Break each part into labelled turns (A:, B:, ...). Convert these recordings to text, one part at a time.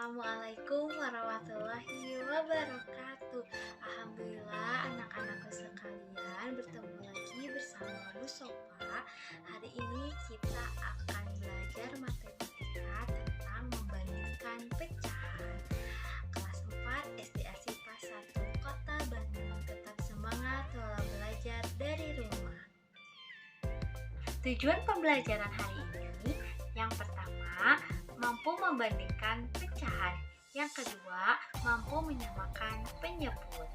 A: Assalamualaikum warahmatullahi wabarakatuh. Alhamdulillah anak-anakku sekalian bertemu lagi bersama Bu Sopa. Hari ini kita akan belajar matematika tentang membandingkan pecahan. Kelas 4 SD Asipa 1 Kota Bandung. Tetap semangat walau belajar dari rumah. Tujuan pembelajaran hari ini, yang pertama, mampu membandingkan pecahan. Yang kedua, mampu menyamakan penyebut.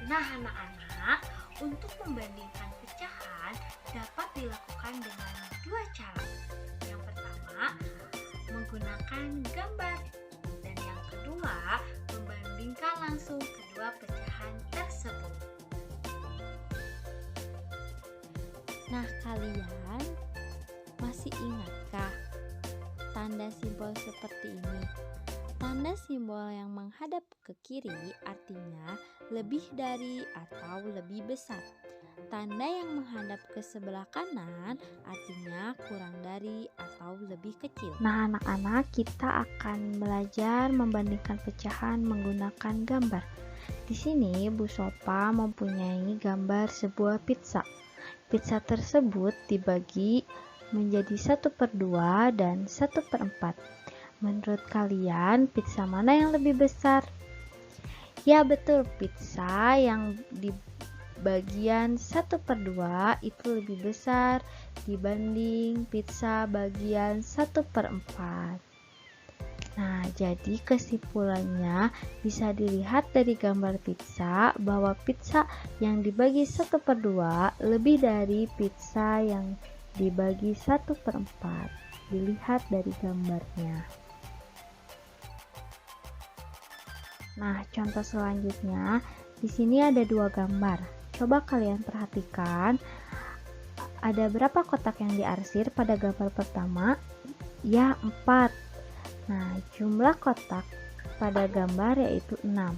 A: Nah, anak-anak, untuk membandingkan pecahan dapat dilakukan dengan dua cara. Yang pertama, menggunakan gambar. Dan yang kedua, membandingkan langsung kedua pecahan tersebut.
B: Nah, kalian masih ingatkah tanda simbol seperti ini? Tanda simbol yang menghadap ke kiri artinya lebih dari atau lebih besar. Tanda yang menghadap ke sebelah kanan artinya kurang dari atau lebih kecil.
C: Nah, anak-anak, kita akan belajar membandingkan pecahan menggunakan gambar. Di sini Bu Sopa mempunyai gambar sebuah pizza. Pizza tersebut dibagi menjadi 1/2 dan 1/4. Menurut kalian, pizza mana yang lebih besar? Ya betul, pizza yang di bagian 1/2 itu lebih besar dibanding pizza bagian 1/4. Nah, jadi kesimpulannya bisa dilihat dari gambar pizza bahwa pizza yang dibagi 1/2 lebih dari pizza yang dibagi 1/4. Dilihat dari gambarnya. Nah, contoh selanjutnya, di sini ada dua gambar. Coba kalian perhatikan, ada berapa kotak yang diarsir pada gambar pertama? Ya, 4. Nah, jumlah kotak pada gambar yaitu 6.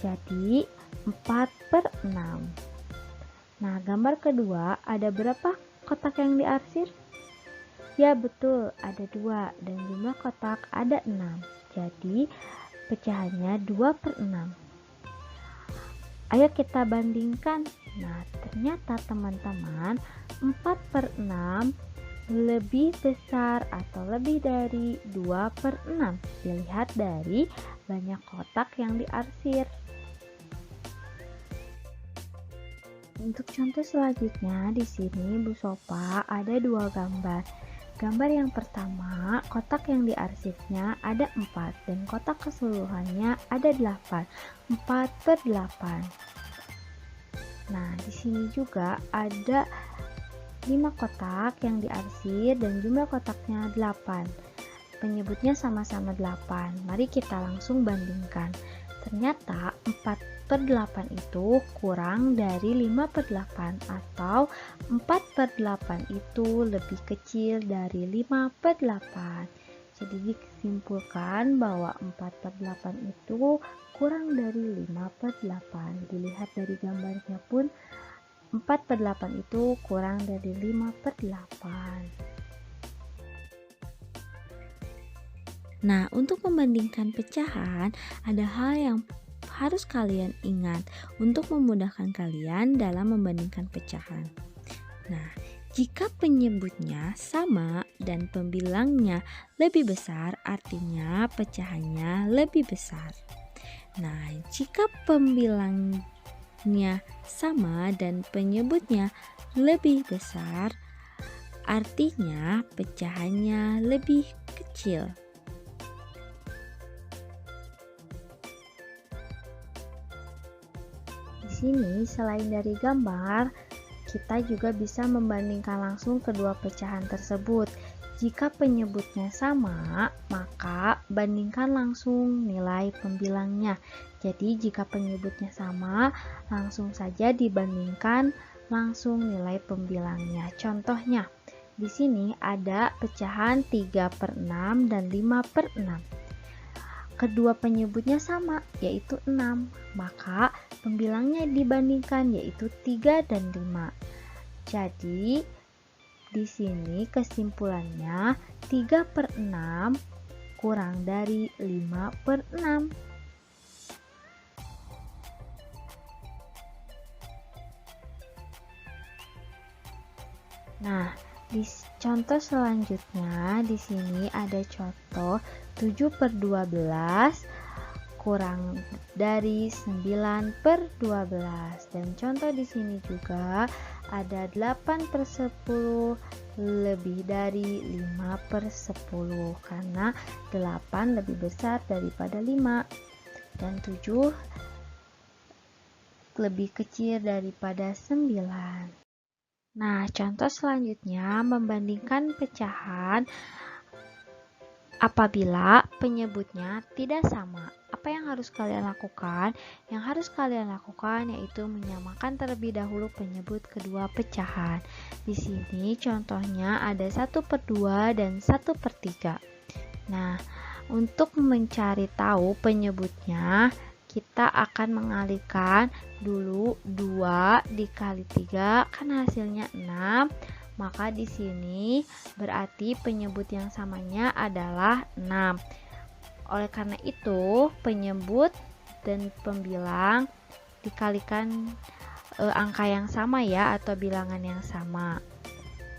C: Jadi, 4/6. Nah, gambar kedua ada berapa kotak yang diarsir? Ya betul, ada 2 dan jumlah kotak ada 6. Jadi, pecahannya 2/6. Ayo kita bandingkan. Nah, ternyata teman-teman 4/6 lebih besar atau lebih dari 2/6. Dilihat dari banyak kotak yang diarsir. Untuk contoh selanjutnya, di sini Bu Sopa ada dua gambar. Gambar yang pertama, kotak yang diarsirnya ada 4 dan kotak keseluruhannya ada 8. 4/8. Nah, di sini juga ada 5 kotak yang diarsir dan jumlah kotaknya 8. Penyebutnya sama-sama 8. Mari kita langsung bandingkan. Ternyata 4/8 itu kurang dari 5/8 atau 4/8 itu lebih kecil dari 5/8. Jadi disimpulkan bahwa 4/8 itu kurang dari 5/8. Dilihat dari gambarnya pun 4/8 itu kurang dari 5/8.
B: Nah, untuk membandingkan pecahan, ada hal yang harus kalian ingat untuk memudahkan kalian dalam membandingkan pecahan. Nah, jika penyebutnya sama dan pembilangnya lebih besar, artinya pecahannya lebih besar. Nah, jika pembilangnya sama dan penyebutnya lebih besar, artinya pecahannya lebih kecil.
C: Di sini selain dari gambar, kita juga bisa membandingkan langsung kedua pecahan tersebut. Jika penyebutnya sama, maka bandingkan langsung nilai pembilangnya. Jadi jika penyebutnya sama, langsung saja dibandingkan langsung nilai pembilangnya. Contohnya, di sini ada pecahan 3/6 dan 5/6. Kedua penyebutnya sama, yaitu 6. Maka pembilangnya dibandingkan yaitu 3 dan 5. Jadi di sini kesimpulannya 3/6 kurang dari 5/6. Nah, di contoh selanjutnya di sini ada contoh 7/12 kurang dari 9/12 dan contoh di sini juga ada 8/10 lebih dari 5/10 karena 8 lebih besar daripada 5 dan 7 lebih kecil daripada 9. Nah, contoh selanjutnya membandingkan pecahan apabila penyebutnya tidak sama. Apa yang harus kalian lakukan? Yang harus kalian lakukan yaitu menyamakan terlebih dahulu penyebut kedua pecahan. Di sini contohnya ada 1/2 dan 1/3. Nah, untuk mencari tahu penyebutnya, kita akan mengalihkan dulu 2 dikali 3 kan hasilnya 6. Maka di sini berarti penyebut yang samanya adalah 6. Oleh karena itu, penyebut dan pembilang dikalikan angka yang sama ya atau bilangan yang sama.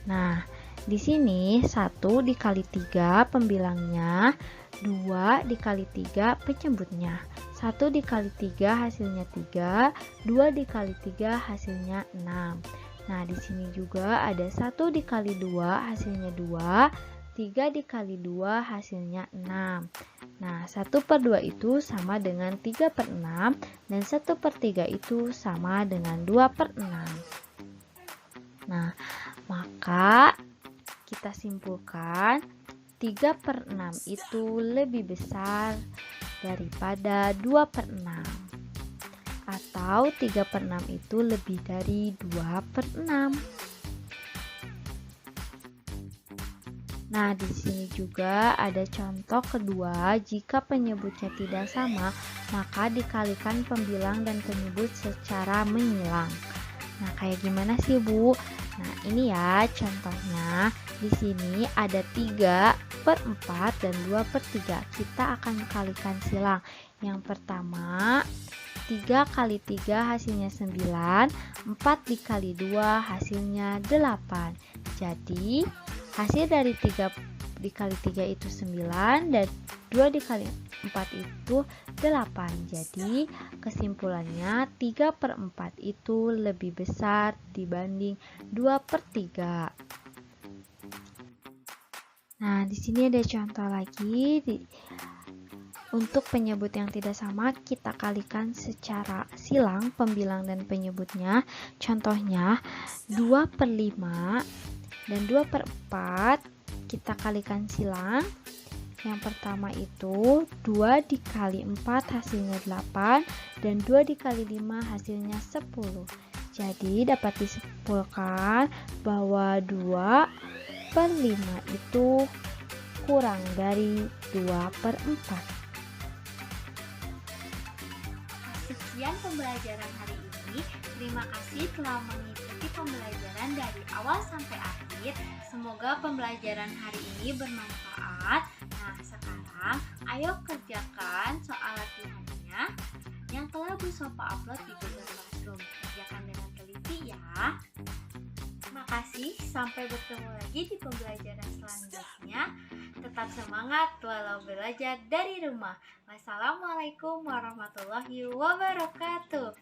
C: Nah, di sini 1 dikali 3 pembilangnya, 2 dikali 3 penyebutnya. 1 dikali 3 hasilnya 3, 2 dikali 3 hasilnya 6. Nah, di sini juga ada 1 dikali 2 hasilnya 2, 3 dikali 2 hasilnya 6. Nah, 1/2 itu sama dengan 3/6 dan 1/3 itu sama dengan 2/6. Nah, maka kita simpulkan 3/6 itu lebih besar daripada 2/6 atau 3/6 itu lebih dari 2/6. Nah, di sini juga ada contoh kedua, jika penyebutnya tidak sama, maka dikalikan pembilang dan penyebut secara menyilang. Nah, kayak gimana sih, Bu? Nah, ini ya contohnya. Di sini ada 3/4 dan 2/3. Kita akan kalikan silang. Yang pertama, 3 kali 3 hasilnya 9, 4 dikali 2 hasilnya 8. Jadi, hasil dari 3 dikali 3 itu 9 dan 2 dikali 4 itu 8. Jadi, kesimpulannya 3/4 itu lebih besar dibanding 2/3. Nah, di sini ada contoh lagi. Untuk penyebut yang tidak sama, kita kalikan secara silang pembilang dan penyebutnya. Contohnya 2/5 dan 2/4 kita kalikan silang. Yang pertama itu 2 dikali 4 hasilnya 8 dan 2 dikali 5 hasilnya 10. Jadi dapat disimpulkan bahwa 2/5 itu kurang dari 2/4.
A: Sekian pembelajaran hari ini. Terima kasih telah mengikuti pembelajaran dari awal sampai akhir. Semoga pembelajaran hari ini bermanfaat. Nah, sekarang ayo kerjakan soal latihannya yang telah Bu Sofa upload di Google Classroom. Kerjakan dengan teliti ya. Terima kasih, sampai bertemu lagi di pembelajaran selanjutnya. Tetap semangat walau belajar dari rumah. Wassalamualaikum warahmatullahi wabarakatuh.